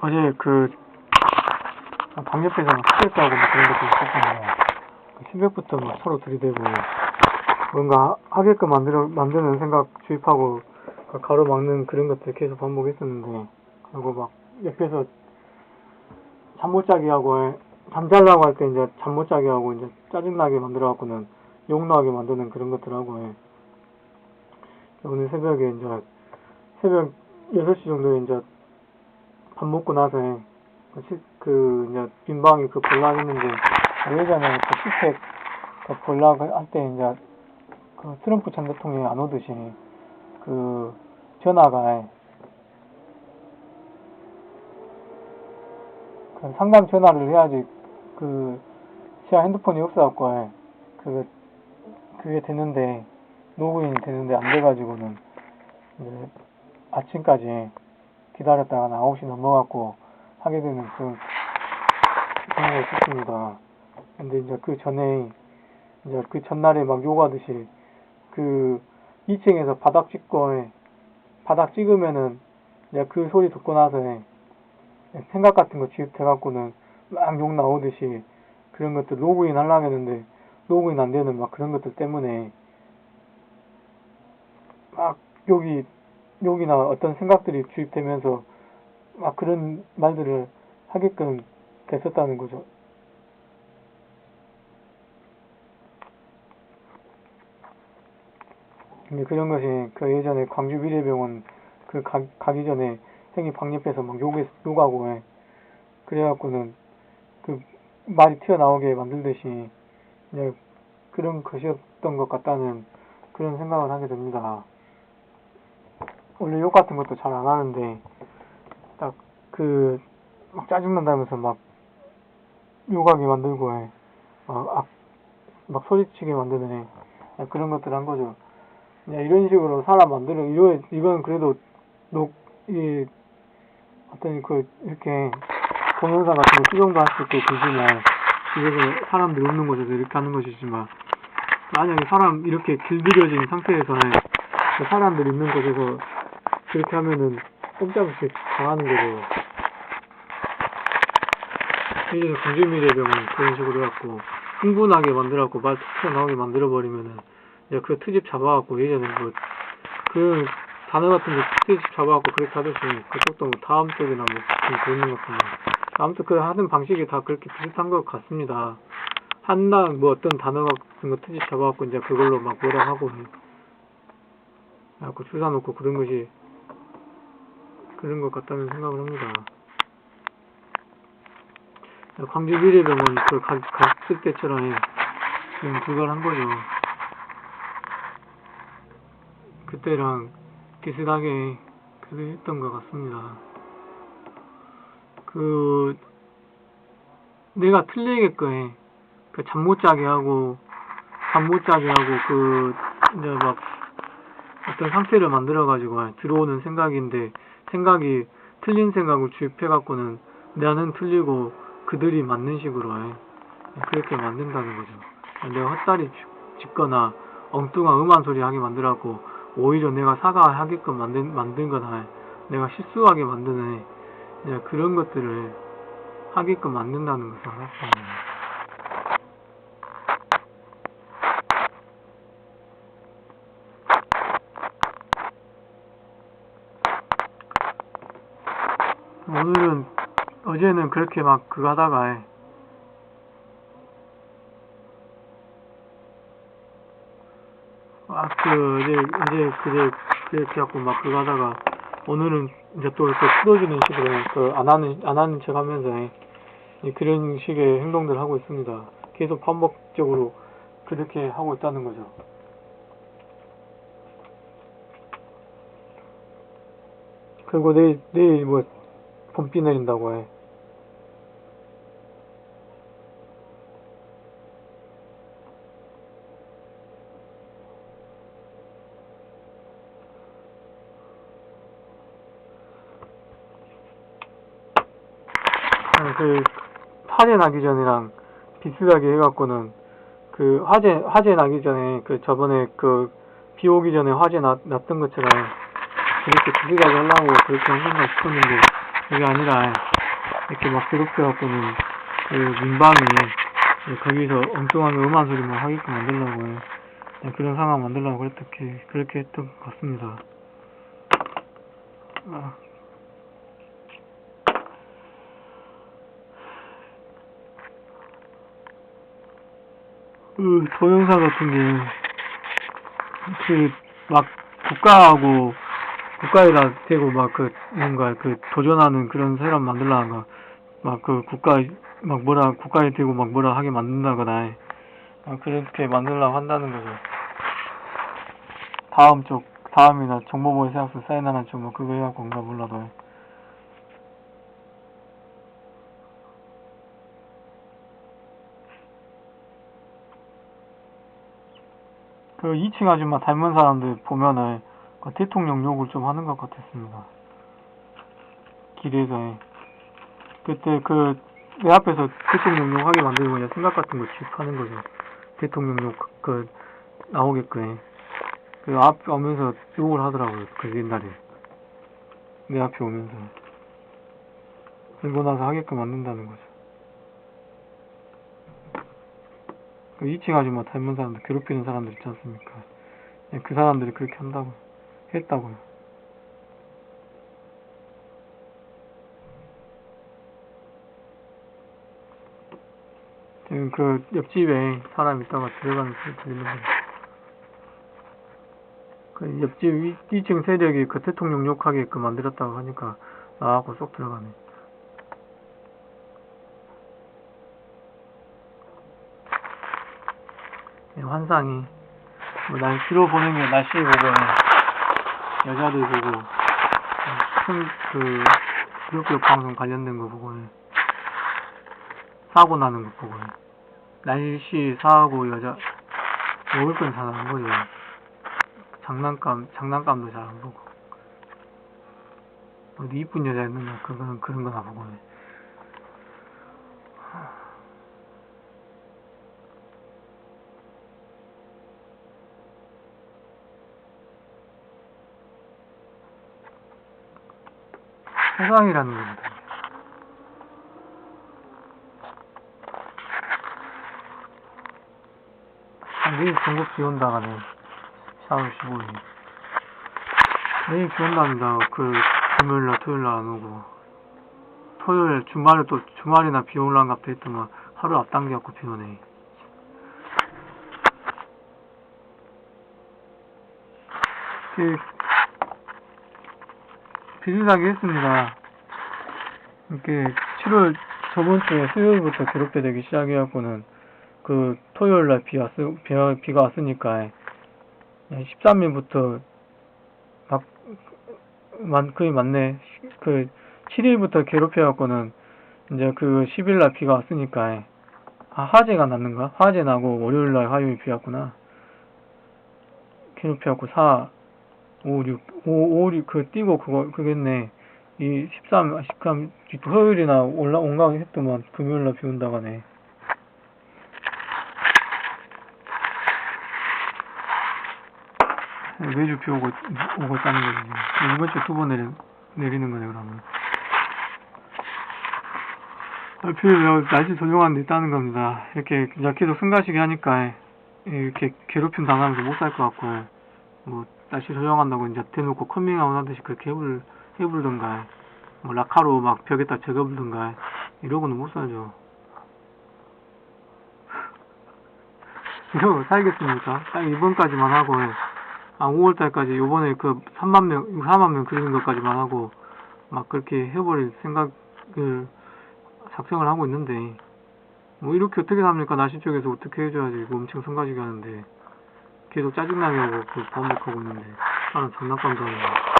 어제 방 옆에서 스트레스하고 막 그런 것도 있었거든요. 새벽부터 막 서로 들이대고, 뭔가 하게끔 만드는 생각 주입하고, 가로막는 그런 것들 계속 반복했었는데, 그리고 막 옆에서 잠 못 자게 하고, 잠 자려고 할 때 이제 잠 못 자게 하고, 이제 짜증나게 만들어갖고는 욕 나게 만드는 그런 것들 하고, 오늘 새벽에 이제, 새벽 6시 정도에 이제 밥 먹고 나서, 이제 빈방이 볼락 했는데, 예전에 시팩 볼락 할 때 이제, 트럼프 전 대통령이 안 오듯이, 전화가, 상담 전화를 해야지, 제가 핸드폰이 없어갖고, 그게 되는데, 로그인이 되는데 안 돼가지고는, 이제 아침까지 기다렸다가 9시 넘어갖고 하게 되는 그런 경우가 있었습니다. 근데 이제 그 전에, 이제 그 전날에 막 욕하듯이, 2층에서 바닥 찍으면은, 이제 그 소리 듣고 나서, 생각 같은 거 주입돼갖고는 막 욕 나오듯이, 그런 것들 로그인 하려고 했는데, 로그인 안 되는 막 그런 것들 때문에, 막 욕이나 어떤 생각들이 주입되면서, 막 그런 말들을 하게끔 됐었다는 거죠. 근데 그런 것이 예전에 광주 미래병원 가기 전에 형이 방 옆에서 막 욕하고 그래갖고는 말이 튀어나오게 만들듯이 이제 그런 것이었던 것 같다는 그런 생각을 하게 됩니다. 원래 욕 같은 것도 잘 안 하는데 막 짜증난다면서 막 욕하게 만들고 막 소리치게 만드는 그런 것들 한 거죠. 이런 식으로 사람 만드는, 이건 그래도, 이렇게, 동영상 같은 거 수정도 할 수 있고, 그지만, 집에서 사람들 웃는 곳에서 이렇게 하는 것이지만, 만약에 사람 이렇게 길들여진 상태에서, 사람들 있는 곳에서, 그렇게 하면은, 꼼짝없이 당하는 거죠. 예전에 광주미래병은 그런 식으로 해갖고, 흥분하게 만들어갖고, 말 툭 튀어나오게 만들어버리면은, 그 트집 잡아갖고, 예전에 그 단어 같은 거 트집 잡아갖고 그렇게 하듯이, 그쪽도 다음 쪽이나 그런 것 같은데. 아무튼 하는 방식이 다 그렇게 비슷한 것 같습니다. 어떤 단어 같은 거 트집 잡아갖고, 이제 그걸로 막 뭐라 하고, 그래갖고 주사 놓고 그런 것 같다는 생각을 합니다. 광주 미래병원 갔을 때처럼, 지금 그걸 한 거죠. 그때랑 비슷하게 했던 것 같습니다. 내가 틀리게끔 잠 못 자게 하고 이제 막 어떤 상태를 만들어가지고 들어오는 생각인데, 생각이 틀린 생각을 주입해갖고는 나는 틀리고 그들이 맞는 식으로 그렇게 만든다는 거죠. 내가 헛다리 짚거나 엉뚱한 음한 소리 하게 만들어갖고 오히려 내가 사과하게끔 만든 거나 내가 실수하게 만드는 그런 것들을 하게끔 만든다는 것을 알았습니다. 어제는 그렇게 막 하다가 어제 그렇게 하고 막 하다가 오늘은 이제 또 풀어주는 식으로 안 하는 척 하면서 그런 식의 행동들을 하고 있습니다. 계속 반복적으로 그렇게 하고 있다는 거죠. 그리고 내일 봄비 내린다고 해. 화재 나기 전이랑 비슷하게 해갖고는 화재 나기 전에 저번에 비 오기 전에 화재 났던 것처럼 그렇게 비슷하게 하려고 그렇게 한건가 싶었는데 그게 아니라 이렇게 막 괴롭혀갖고는 그 민방이 거기서 엉뚱한 음악 소리만 하게끔 만들려고 해. 그런 상황 만들려고 그렇게 했던 것 같습니다. 동영상 같은 게, 막, 국가에다 대고 뭔가 도전하는 그런 사람 만들라는 거, 국가에 대고 뭐라 하게 만든다거나, 그렇게 만들려고 한다는 거죠. 다음이나 정보보호 사약서 사인하는 쪽, 그거 해갖고 뭔가 몰라도. 그 2층 아줌마 닮은 사람들 보면은, 대통령 욕을 좀 하는 것 같았습니다. 길에서. 그때 내 앞에서 대통령 욕 하게 만들고 그냥 생각 같은 거 취입하는 거죠. 대통령 욕, 나오게끔. 앞에 오면서 욕을 하더라고요. 옛날에. 내 앞에 오면서. 그러고 나서 하게끔 만든다는 거죠. 2층 아줌마 닮은 사람들, 괴롭히는 사람들 있지 않습니까? 그 사람들이 그렇게 했다고요. 지금 옆집에 사람 있다가 들어가는 소리 들리는 거예요. 옆집 2층 세력이 대통령 욕하게 만들었다고 하니까 나하고 쏙 들어가네. 환상이 날씨로 보는 게 날씨 보고 여자들 보고 구역구역 방송 관련된 거 보고 사고 나는 거 보고 날씨 사고 여자 먹을 건 잘 안 보죠. 장난감도 잘 안 보고 어디 이쁜 여자 있느냐 그런 거 다 보고 세상이라는 겁니다. 내일 전국 비 온다가네. 4월 15일. 내일 비 온답니다. 금요일날, 토요일날 안 오고. 토요일, 주말이나 비 올란갑다 했더만 하루 앞당겨갖고 비 오네. 비슷하게 했습니다. 이렇게 7월 저번 주에 수요일부터 괴롭게 시작해갖고는 토요일날 비가 왔으니까 13일부터 거의 맞네. 7일부터 괴롭혀갖고는 이제 10일날 비가 왔으니까 화재가 났는가? 화재 나고 월요일날 화요일 비 왔구나. 괴롭혀갖고 4, 5, 6 띄고 그겠네. 이 13, 토요일이나 온가고 했더만 금요일날 비 온다고 하네. 매주 비 오고 있다는 거지. 이번 주에 2번 내리는 거네, 그러면. 날씨 조정하는 데 있다는 겁니다. 이렇게 계속 승가시게 하니까, 이렇게 괴롭힘 당하면서 못 살 것 같고, 날씨 조정한다고 이제 대놓고 커밍아웃 하듯이 그렇게 해불던가, 라카로 벽에다 적어불던가, 이러고는 못 살죠. 이러고 살겠습니까? 딱 이번까지만 하고, 5월달까지 요번에 4만 명 그리는 것까지만 하고 그렇게 해버릴 생각을 작성을 하고 있는데 이렇게 어떻게 합니까? 날씨 쪽에서 어떻게 해줘야지 엄청 성가지게 하는데 계속 짜증나게 하고 반복하고 있는데 사람 장난감도 하고